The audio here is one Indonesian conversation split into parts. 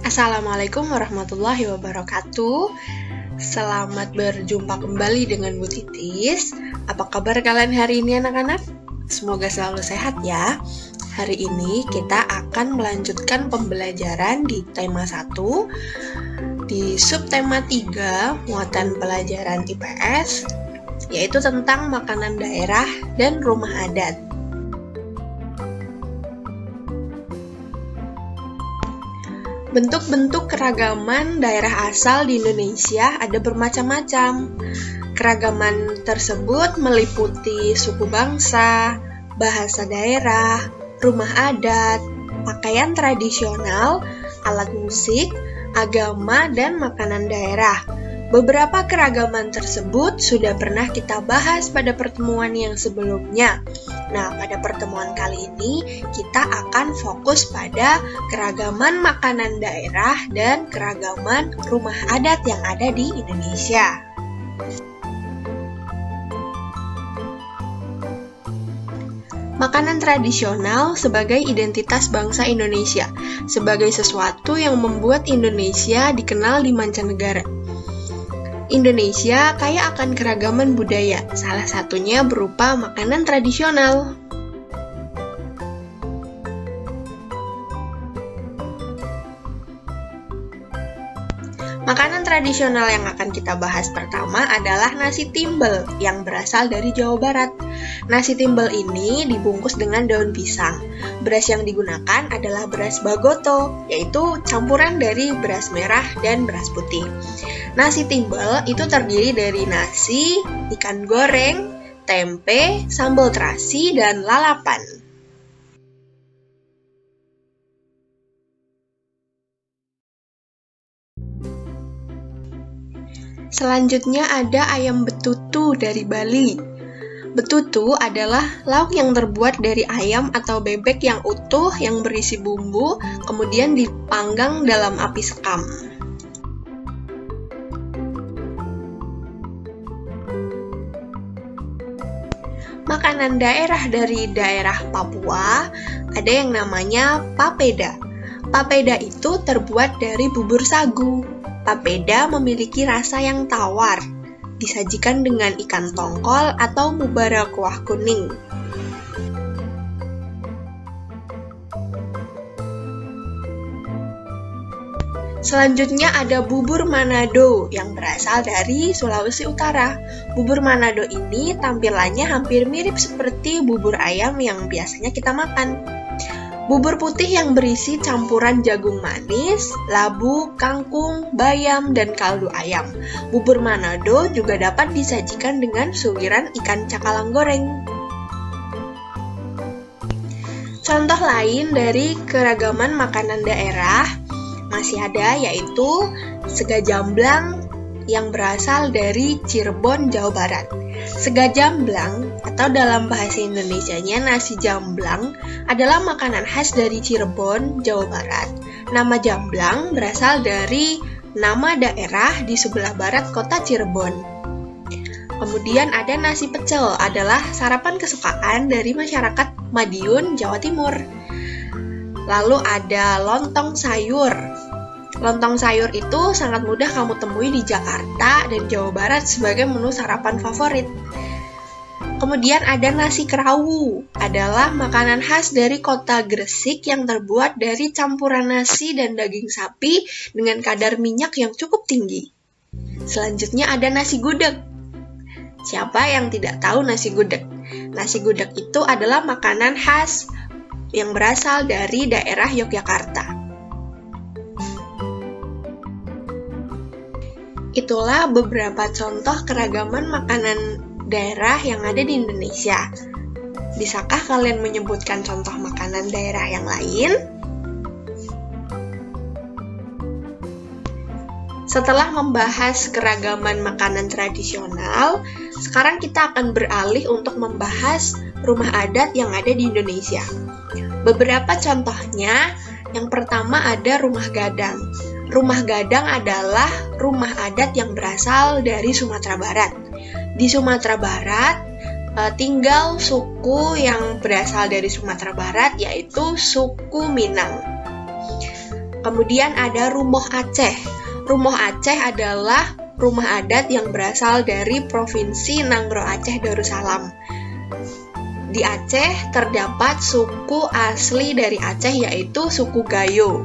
Assalamualaikum warahmatullahi wabarakatuh. Selamat berjumpa kembali dengan Bu Titis. Apa kabar kalian hari ini anak-anak? Semoga selalu sehat ya. Hari ini kita akan melanjutkan pembelajaran di tema 1 di subtema 3 muatan pelajaran IPS, yaitu tentang makanan daerah dan rumah adat. Bentuk-bentuk keragaman daerah asal di Indonesia ada bermacam-macam. Keragaman tersebut meliputi suku bangsa, bahasa daerah, rumah adat, pakaian tradisional, alat musik, agama, dan makanan daerah. Beberapa keragaman tersebut sudah pernah kita bahas pada pertemuan yang sebelumnya. Nah, pada pertemuan kali ini kita akan fokus pada keragaman makanan daerah dan keragaman rumah adat yang ada di Indonesia. Makanan tradisional sebagai identitas bangsa Indonesia, sebagai sesuatu yang membuat Indonesia dikenal di mancanegara. Indonesia kaya akan keragaman budaya, salah satunya berupa makanan tradisional. Makanan tradisional yang akan kita bahas pertama adalah nasi timbel yang berasal dari Jawa Barat. Nasi timbel ini dibungkus dengan daun pisang. Beras yang digunakan adalah beras bagoto, yaitu campuran dari beras merah dan beras putih. Nasi timbel itu terdiri dari nasi, ikan goreng, tempe, sambal terasi, dan lalapan. Selanjutnya ada ayam betutu dari Bali. Betutu adalah lauk yang terbuat dari ayam atau bebek yang utuh yang berisi bumbu, kemudian dipanggang dalam api sekam. Makanan daerah dari daerah Papua ada yang namanya papeda. Papeda itu terbuat dari bubur sagu. Papeda memiliki rasa yang tawar, disajikan dengan ikan tongkol atau mubara kuah kuning. Selanjutnya ada bubur Manado yang berasal dari Sulawesi Utara. Bubur Manado ini tampilannya hampir mirip seperti bubur ayam yang biasanya kita makan. Bubur putih yang berisi campuran jagung manis, labu, kangkung, bayam, dan kaldu ayam. Bubur Manado juga dapat disajikan dengan suiran ikan cakalang goreng. Contoh lain dari keragaman makanan daerah masih ada, yaitu sega jamblang yang berasal dari Cirebon, Jawa Barat. Sega jamblang atau dalam bahasa Indonesianya nasi jamblang adalah makanan khas dari Cirebon, Jawa Barat. Nama jamblang berasal dari nama daerah di sebelah barat kota Cirebon. Kemudian ada nasi pecel, adalah sarapan kesukaan dari masyarakat Madiun, Jawa Timur. Lalu ada lontong sayur. Lontong sayur itu sangat mudah kamu temui di Jakarta dan Jawa Barat sebagai menu sarapan favorit. Kemudian ada nasi kerawu, adalah makanan khas dari kota Gresik yang terbuat dari campuran nasi dan daging sapi dengan kadar minyak yang cukup tinggi. Selanjutnya ada nasi gudeg. Siapa yang tidak tahu nasi gudeg? Nasi gudeg itu adalah makanan khas yang berasal dari daerah Yogyakarta. Itulah beberapa contoh keragaman makanan daerah yang ada di Indonesia. Bisakah kalian menyebutkan contoh makanan daerah yang lain? Setelah membahas keragaman makanan tradisional, sekarang kita akan beralih untuk membahas rumah adat yang ada di Indonesia. Beberapa contohnya, yang pertama ada rumah gadang. Rumah gadang adalah rumah adat yang berasal dari Sumatera Barat. Di Sumatera Barat, tinggal suku yang berasal dari Sumatera Barat, yaitu suku Minang. Kemudian ada Rumoh Aceh. Rumoh Aceh adalah rumah adat yang berasal dari Provinsi Nanggro Aceh Darussalam. Di Aceh terdapat suku asli dari Aceh yaitu suku Gayo.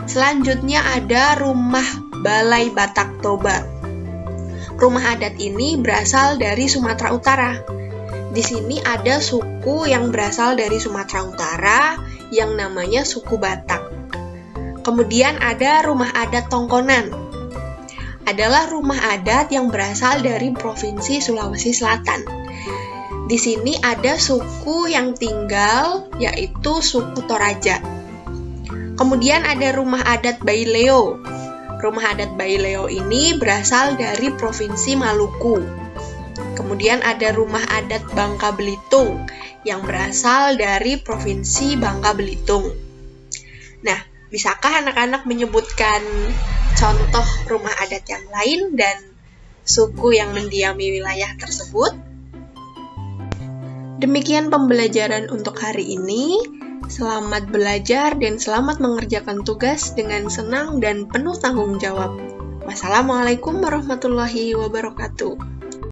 Selanjutnya ada Rumah Balai Batak Toba. Rumah adat ini berasal dari Sumatera Utara. Di sini ada suku yang berasal dari Sumatera Utara yang namanya suku Batak. Kemudian ada Rumah Adat Tongkonan. Adalah rumah adat yang berasal dari Provinsi Sulawesi Selatan. Di sini ada suku yang tinggal, yaitu suku Toraja. Kemudian ada Rumah Adat Baileo. Rumah Adat Baileo ini berasal dari Provinsi Maluku. Kemudian ada Rumah Adat Bangka Belitung, yang berasal dari Provinsi Bangka Belitung. Nah, bisakah anak-anak menyebutkan contoh rumah adat yang lain dan suku yang mendiami wilayah tersebut? Demikian pembelajaran untuk hari ini. Selamat belajar dan selamat mengerjakan tugas dengan senang dan penuh tanggung jawab. Wassalamualaikum warahmatullahi wabarakatuh.